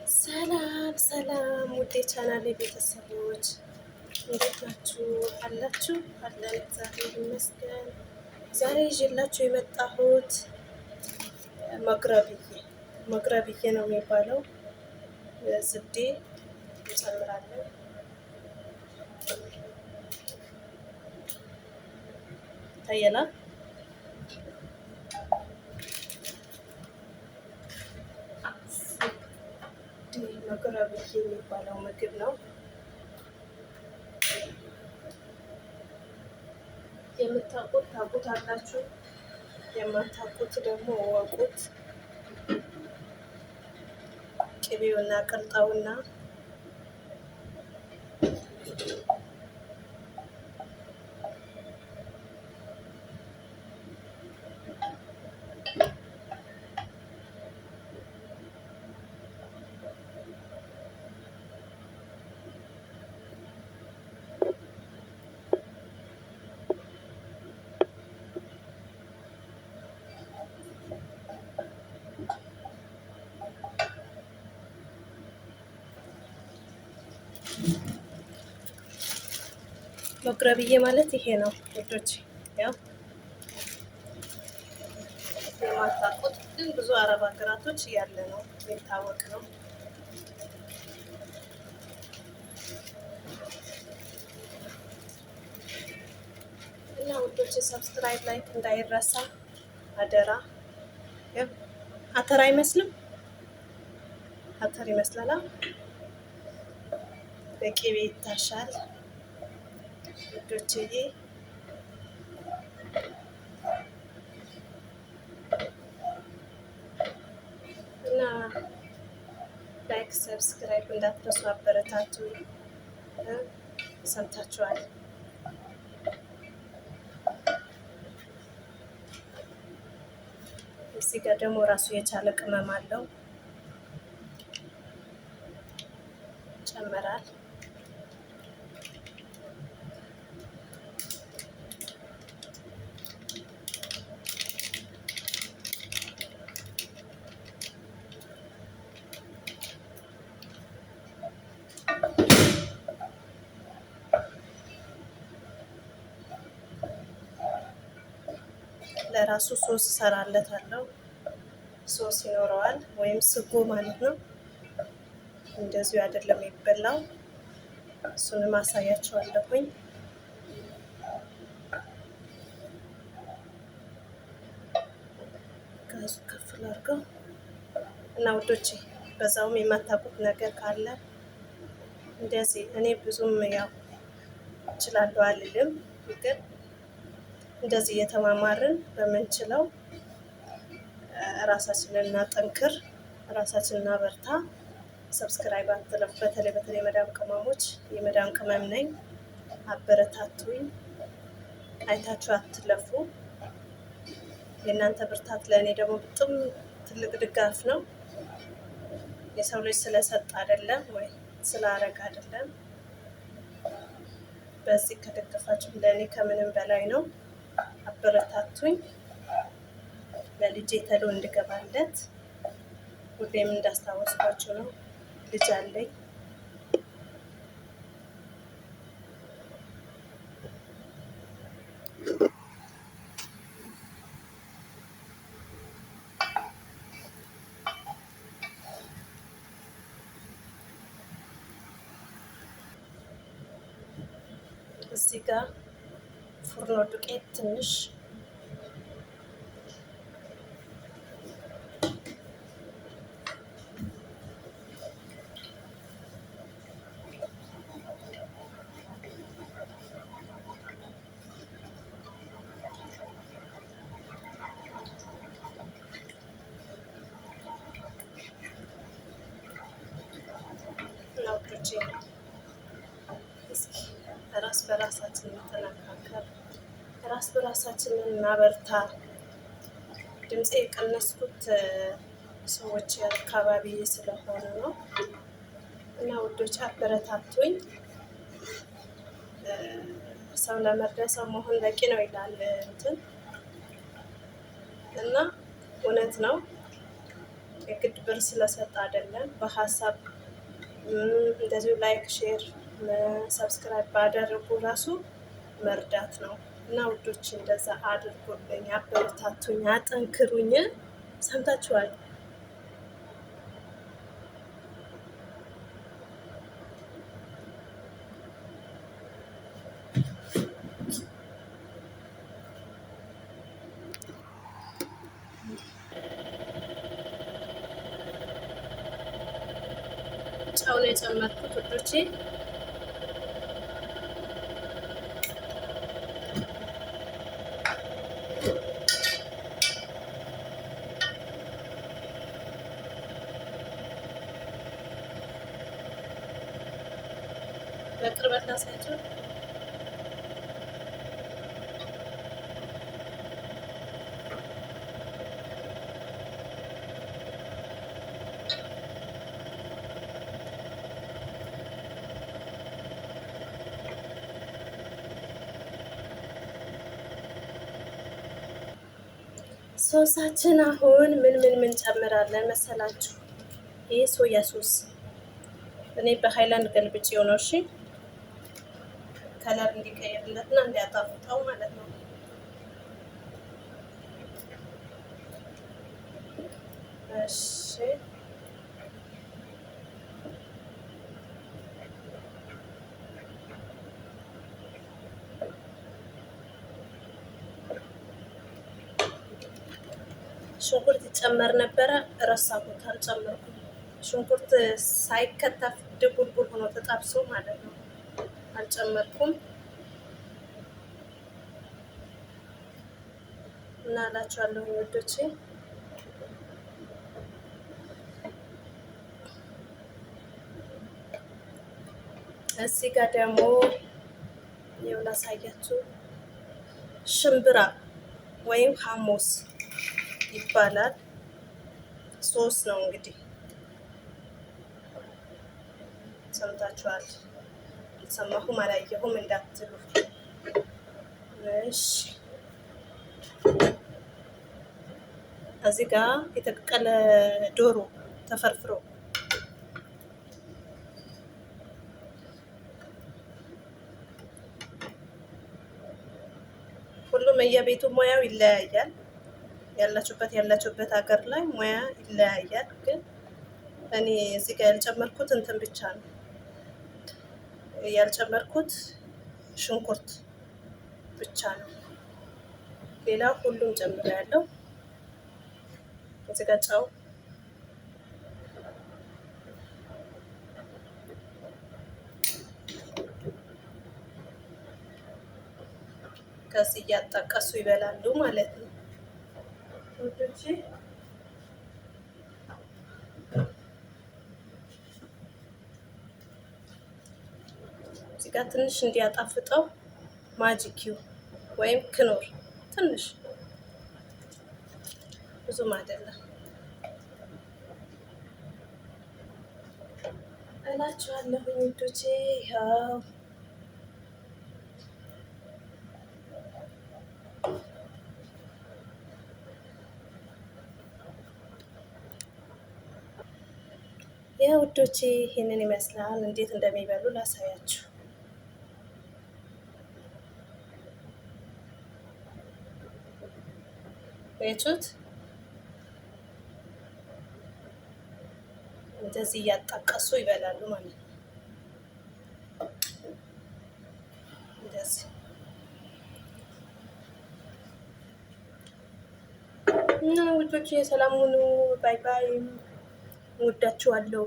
ሰላም ሰላም ውዴ ቻናሌ ቤተሰቦች እንዴት ናችሁ? አላችሁ? አለን እግዚአብሔር ይመስገን። ዛሬ ይዤላችሁ የመጣሁት መግረብዬ ነው የሚባለው። ዝብዴ እንጨምራለን። ታየላ መግረብዬ የሚባለው ምግብ ነው። የምታውቁት ታውቁታላችሁ፣ የማታውቁት ደግሞ ወቁት። ቅቤውና ቅልጣውና መግረብዬ ማለት ይሄ ነው ውዶች። ያው የማታውቁት ግን ብዙ አረብ ሀገራቶች ያለ ነው የሚታወቅ ነው። እና ውዶች ሰብስክራይብ ላይክ እንዳይረሳ አደራ። አተር አይመስልም? አተር ይመስላል። በቅቤ ይታሻል ውዶችዬ። እና ላይክ ሰብስክራይብ እንዳትረሱ፣ አበረታቱ። ሰምታችኋል። እዚህ ጋር ደግሞ ራሱ የቻለ ቅመም አለው ጨመራል። ለራሱ ሶስ እሰራለታለሁ። ሶስ ይኖረዋል ወይም ስጎ ማለት ነው። እንደዚሁ አይደለም የሚበላው። እሱንም አሳያችኋለሁኝ። ከሱ ከፍ ላድርገው እና ውዶቼ፣ በዛውም የማታውቁት ነገር ካለ እንደዚህ እኔ ብዙም ያው እችላለሁ አልልም፣ ግን እንደዚህ እየተማማርን በምንችለው ራሳችንን እናጠንክር፣ ራሳችንን እናበርታ። ሰብስክራይብ አትለፉ። በተለይ መዳም ቅመሞች፣ የመዳም ቅመም ነኝ፣ አበረታቱኝ። አይታችሁ አትለፉ። የእናንተ ብርታት ለእኔ ደግሞ በጣም ትልቅ ድጋፍ ነው። የሰው ልጅ ስለሰጥ አይደለም ወይ ስላረግ አይደለም። በዚህ ከደገፋችሁ ለእኔ ከምንም በላይ ነው። አበረታቱኝ። ለልጄ ተሎ እንድገባለት ሁሌም እንዳስታወስኳችሁ ነው። ልጅ አለኝ። እዚህ ጋር ፉርኖ ዱቄት ትንሽ ናውቶቼ እስኪ ራስ በራሳችን እንተነካከር፣ ራስ በራሳችንን እናበርታ። ድምፄ የቀነስኩት ሰዎች አካባቢ ስለሆነ ነው። እና ውዶች አበረታቱኝ። ሰው ለመርዳት ሰው መሆን በቂ ነው ይላል እንትን እና እውነት ነው። የግድ ብር ስለሰጠ አይደለም። በሀሳብ እንደዚሁ ላይክ፣ ሼር፣ ሰብስክራይብ ባደረጉ ራሱ መርዳት ነው እና ውዶች እንደዛ አድርጎልኝ፣ አበረታቱኝ፣ አጠንክሩኝ። ሰምታችኋል። ጨው ነው የጨመርኩት ውዶቼ። በቅርበት ላሳያቸው። ሶሳችን አሁን ምን ጨምራለን መሰላችሁ? ይህ ሶያ ሶስ እኔ በሃይላንድ ገልብጭ የሆነው እሺ፣ ከለር እንዲቀይርለትና እንዲያጣፍጠው ማለት ነው። እሺ ሽንኩርት ይጨመር ነበረ፣ ረሳሁት፣ አልጨመርኩም። ሽንኩርት ሳይከተፍ ድቡልቡል ሆኖ ተጣብሶ ማለት ነው። አልጨመርኩም እና እላችኋለሁ ወዶቼ። እዚህ ጋር ደግሞ ይኸው ላሳያችሁ፣ ሽምብራ ወይም ሐሙስ ይባላል። ሶስ ነው እንግዲህ ሰምታችኋል። አልሰማሁም አላየሁም እንዳትሉ እሺ። እዚህ ጋር የተቀቀለ ዶሮ ተፈርፍሮ ሁሉም የቤቱ ሙያው ይለያያል። ያላችሁበት ሀገር ላይ ሙያ ይለያያል። ግን እኔ እዚህ ጋር ያልጨመርኩት እንትን ብቻ ነው ያልጨመርኩት፣ ሽንኩርት ብቻ ነው። ሌላ ሁሉም ጨምሬያለሁ። እዚህ ጋር ጨው፣ ከዚህ እያጣቀሱ ይበላሉ ማለት ነው። እዚህ ጋር ትንሽ እንዲያጣፍጠው ማጂኪው ወይም ክኖር ትንሽ፣ ብዙም አይደለም እላችኋለሁ ውዶቼ። ያው ውዶቼ ይሄንን ይመስላል። እንዴት እንደሚበሉ ላሳያችሁ። ቤቱት እንደዚህ እያጣቀሱ ይበላሉ ማለት ነው። እንደዚህ እና ውዶቼ ሰላም ሁኑ። ባይ ባይ። ወዳችኋለሁ።